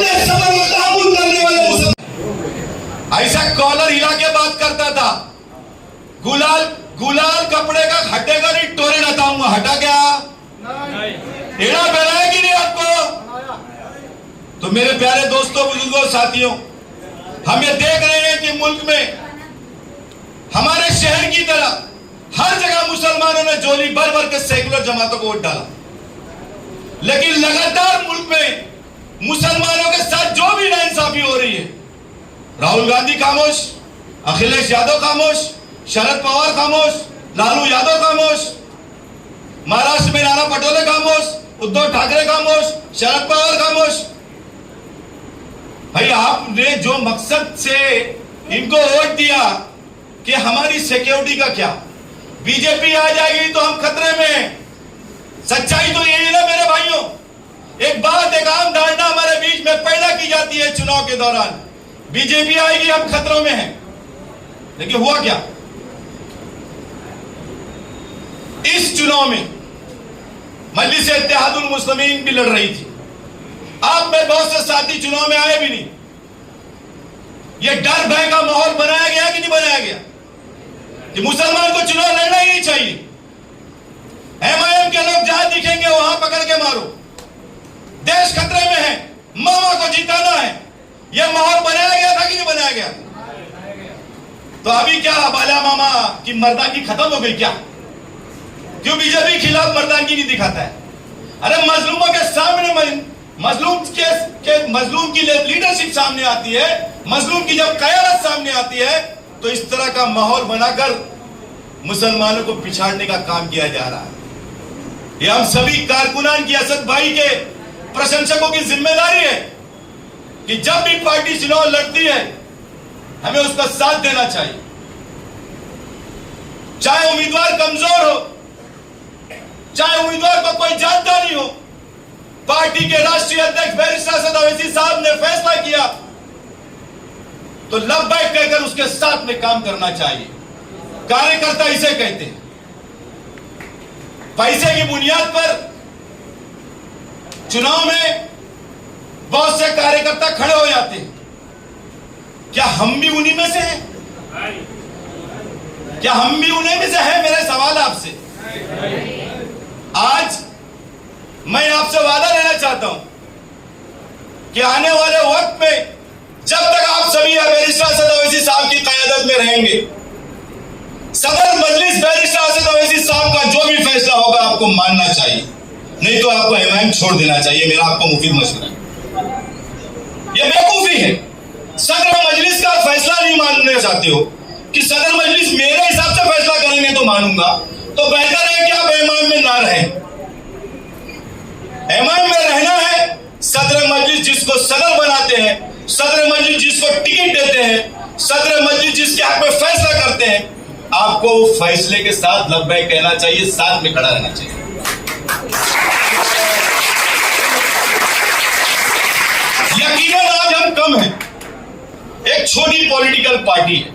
अपने सबर को काबू करने वाले मुसलमान ऐसा कॉलर हिला के बात करता था, गुलाल गुलाल कपड़े का हटेगा नहीं, टोरे हटाऊंगा। हटा क्या? एड़ा बनाया कि नहीं आपको? तो मेरे प्यारे दोस्तों, बुजुर्गों, साथियों, हम ये देख रहे हैं कि मुल्क में हमारे शहर की तरह हर जगह मुसलमानों ने झोली भर भर के सेकुलर जमातों को वोट डाला, लेकिन लगातार मुल्क में मुसलमानों के साथ जो भी नाइंसाफी हो रही है, राहुल गांधी खामोश, अखिलेश यादव खामोश, शरद पवार खामोश, लालू यादव खामोश, महाराष्ट्र में नाना पटोले खामोश, उद्धव ठाकरे खामोश, शरद पवार खामोश। भाई आपने जो मकसद से इनको वोट दिया कि हमारी सिक्योरिटी का क्या, बीजेपी आ जाएगी तो हम खतरे में हैं। सच्चाई तो यही है ना मेरे भाइयों। एक बात, एक आम धारणा हमारे बीच में पैदा की जाती है चुनाव के दौरान, बीजेपी आएगी हम खतरों में हैं। लेकिन हुआ क्या? इस चुनाव में मजलिस इत्तेहादुल मुस्लिमीन भी लड़ रही थी। आप में बहुत से साथी चुनाव में आए भी नहीं। यह डर भय का माहौल बनाया गया कि नहीं बनाया गया कि मुसलमान को चुनाव लड़ना ही नहीं चाहिए, एमआईएम के लोग जहां दिखेंगे वहां पकड़ के मारो, देश खतरे में है, मामा को जिताना है। यह माहौल बनाया गया था कि नहीं बनाया गया? तो अभी क्या बाला मामा की मर्दानगी खत्म हो गई क्या? क्यों बीजेपी खिलाफ मर्दानगी नहीं दिखाता है? अरे मजलूमों के सामने मजलूम की लीडरशिप सामने आती है, मजलूम की जब क़यादत सामने आती है, तो इस तरह का माहौल बनाकर मुसलमानों को पिछाड़ने का काम किया जा रहा है। यह हम सभी कारकुनान की, असद भाई के प्रशंसकों की जिम्मेदारी है कि जब भी पार्टी चुनाव लड़ती है हमें उसका साथ देना चाहिए, चाहे उम्मीदवार कमजोर हो, चाहे उम्मीदवार को कोई जानता नहीं हो। पार्टी के राष्ट्रीय अध्यक्ष बैरिस्टर असद ओवैसी साहब ने फैसला किया तो लब्बैक कहकर उसके साथ में काम करना चाहिए। कार्यकर्ता इसे कहते हैं। पैसे की बुनियाद पर चुनाव में बहुत से कार्यकर्ता खड़े हो जाते हैं। क्या हम भी उन्हीं में से हैं? क्या हम भी उन्हीं में से हैं? मेरा सवाल आपसे। आज मैं आपसे वादा लेना चाहता हूं कि आने वाले वक्त में जब तक आप सभी बैरिस्टर असद ओवैसी साहब की क़यादत में रहेंगे, सदर मजलिस बैरिस्टर असद ओवैसी साहब का जो भी फैसला होगा आपको मानना चाहिए, नहीं तो आपको एमआईएम छोड़ देना चाहिए। मेरा आपको मुफीद मशवरा है। यह बेवकूफी है। सदर मजलिस का फैसला नहीं मानना चाहते हो कि सदर मजलिस मेरे हिसाब से फैसला करेंगे तो मानूंगा, तो बेहतर है कि आप एमआईएम में ना रहें। एमआईएम में रहना है। सदर मजलिस जिसको सदर बनाते हैं, सदर मजलिस जिसको टिकट देते हैं, सदर मजलिस जिसके हक में फैसला करते हैं, आपको फैसले के साथ लब्बैक कहना चाहिए, साथ में खड़ा रहना चाहिए। यकीनन आज हम कम हैं, एक छोटी पॉलिटिकल पार्टी है।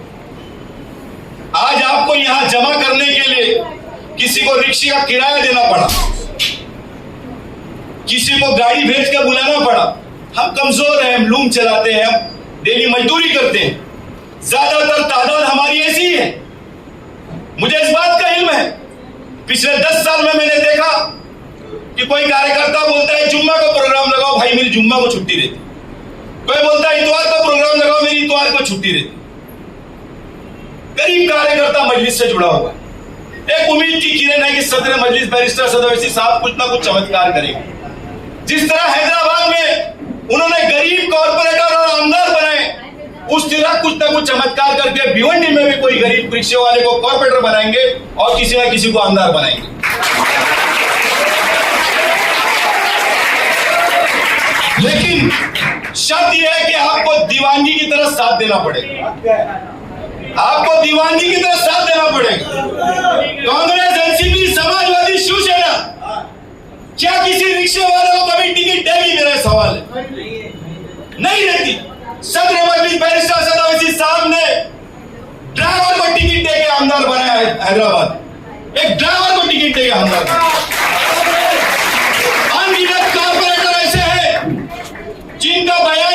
आज आपको यहां जमा करने के लिए किसी को रिक्शे का किराया देना पड़ा, किसी को गाड़ी भेज कर बुलाना पड़ा। हम कमजोर हैं, हम लूम चलाते हैं, हम डेली मजदूरी करते हैं। ज्यादातर तादाद हमारी ऐसी है। मुझे इस बात का इल्म है, पिछले 10 साल में मैंने देखा कि कोई कार्यकर्ता बोलता है जुम्मा को प्रोग्राम लगाओ, भाई मेरी जुम्मा को छुट्टी रहती। कोई बोलता है इतवार को प्रोग्राम लगाओ, मेरी इतवार को छुट्टी रहती। गरीब कार्यकर्ता मजलिस से जुड़ा हुआ है। एक उम्मीद की किरण है कि सदर मजलिस बैरिस्टर असद ओवैसी साहब कुछ ना कुछ चमत्कार करेंगे। जिस तरह हैदराबाद में उन्होंने गरीब कॉर्पोरेटर और आमदार बनाए, उस तरह कुछ ना कुछ चमत्कार करके भिवंडी में भी कोई गरीब रिक्शे वाले को कॉर्पोरेटर बनाएंगे और किसी ना किसी को आमदार बनाएंगे। लेकिन शर्त यह है कि आपको दीवानगी की तरह साथ देना पड़ेगा। आपको दीवानगी की तरह साथ देना पड़ेगा। कांग्रेस, एनसीपी, समाजवादी, शिवसेना क्या किसी रिक्शे वाले को कभी टिकट देगी? मेरा सवाल है। नहीं देती। सदर मजलिस बैरिस्टर असद ओवैसी साहब ने ड्राइवर को टिकट देके आमदार बनाया है हैदराबाद। एक ड्राइवर को टिकट देके आमदार बनाया। अनगिनत कॉर्पोरेटर ऐसे हैं जिनका बयान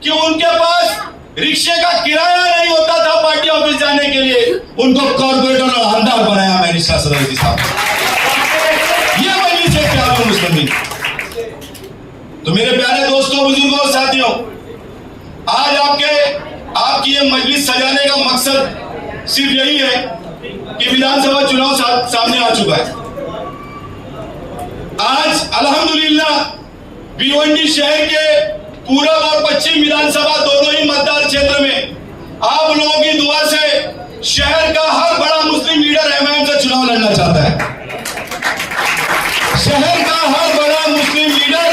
कि उनके पास रिक्शे का किराया नहीं होता था पार्टी ऑफिस जाने के लिए, उनको कॉर्पोरेटर और आमदार बनाया मिनिस्टर सदर साहब। ये मजलिस इत्तेहादुल मुस्लिमीन। तो मेरे प्यारे दोस्तों, बुजुर्गों और साथियों, आज आपकी ये मजलिस सजाने का मकसद सिर्फ यही है कि विधानसभा चुनाव सामने आ चुका है। आज अल्हम्दुलिल्लाह भिवंडी शहर के पूरब और पश्चिम विधानसभा दोनों ही मतदान क्षेत्र में आप लोगों की दुआ से शहर का हर बड़ा मुस्लिम लीडर एमआईएम से चुनाव लड़ना चाहता है। शहर का हर बड़ा मुस्लिम लीडर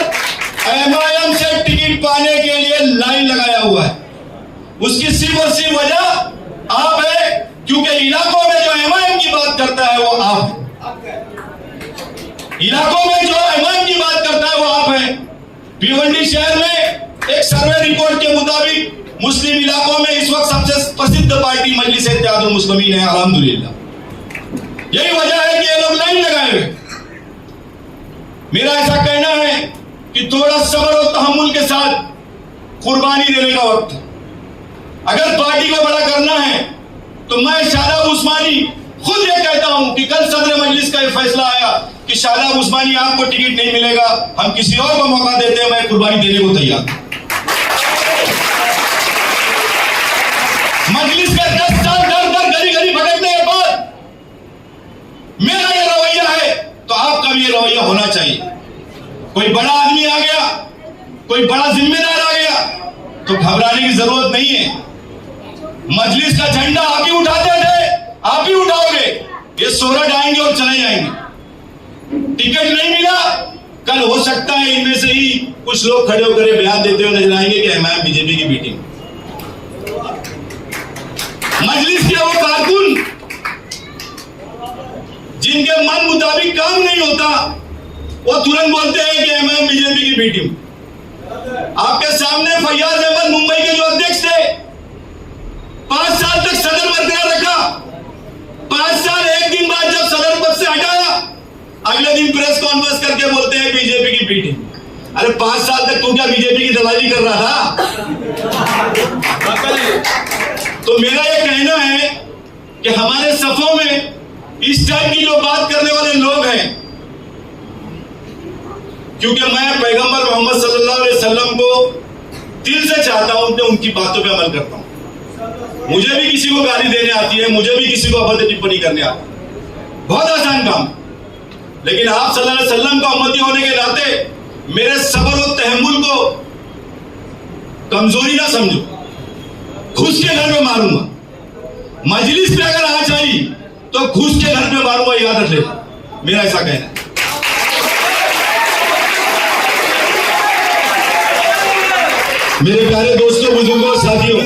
एमआईएम से टिकट पाने के लिए लाइन लगाया हुआ है। उसकी सिर्फ और सिर्फ वजह आप है, क्योंकि इलाकों में जो एमआईएम की बात करता है वो आप है। इलाकों में जो एमआईएम की बात करता है वो आप है। भिवंडी शहर में एक सर्वे रिपोर्ट के मुताबिक मुस्लिम इलाकों में इस वक्त सबसे प्रसिद्ध पार्टी मजलिस इत्तेहादुल मुस्लिमीन है, अल्हम्दुलिल्लाह। यही वजह है कि ये लोग लाइन लगाए हुए। मेरा ऐसा कहना है कि थोड़ा सब्र और तहम्मुल के साथ कुर्बानी देने का वक्त है। अगर पार्टी को बड़ा करना है तो मैं शादाब उस्मानी खुद ये कहता हूं कि कल सदर मजलिस का ये फैसला आया कि शादाब उस्मानी आपको टिकट नहीं मिलेगा, हम किसी और को मौका देते हैं, मैं कुर्बानी देने को तैयार। मजलिस के 10 साल दर गली गली भटकने के बाद मेरा ये रवैया है तो आपका भी ये रवैया होना चाहिए। कोई बड़ा आदमी आ गया, कोई बड़ा जिम्मेदार आ गया तो घबराने की जरूरत नहीं है। मजलिस का झंडा आप ही उठाते थे, आप ही उठाओगे। ये सोरठ आएंगे और चले जाएंगे। टिकट नहीं मिला, कल हो सकता है इनमें से ही कुछ लोग खड़े होकर बयान देते हुए नजर आएंगे कि एमआईएम बीजेपी की मीटिंग। मजलिस के वो कारकुन जिनके मन मुताबिक काम नहीं होता वो तुरंत बोलते हैं कि एमआईएम बीजेपी की मीटिंग। आपके सामने फैयाज अहमद मुंबई के जो अध्यक्ष थे, 5 साल तक सदर बरकरार रखा। 5 साल 1 दिन बाद जब सदर पद से हटाया, अगले दिन प्रेस कॉन्फ्रेंस करके बोलते हैं बीजेपी की मीटिंग। अरे 5 साल तक तू क्या बीजेपी की दलाली कर रहा था? तो मेरा ये कहना है कि हमारे सफों में इस टाइप की जो बात करने वाले लोग हैं, क्योंकि मैं पैगंबर मोहम्मद सल्लल्लाहु अलैहि वसल्लम को दिल से चाहता हूं, मैं उनकी बातों पे अमल करता हूं। मुझे भी किसी को गाली देने आती है, मुझे भी किसी को अभद्र टिप्पणी करने आती है, बहुत आसान काम। लेकिन आप सल्लल्लाहु अलैहि वसल्लम का उम्मती होने के नाते मेरे सब्र और तहम्मुल को कमजोरी ना समझो। घुस के घर में मारूंगा। मजलिस पे अगर आँच आई तो घुस के घर में मारूंगा, याद रख लेना। मेरा ऐसा कहना है। मेरे प्यारे दोस्तों, बुजुर्गों, साथियों,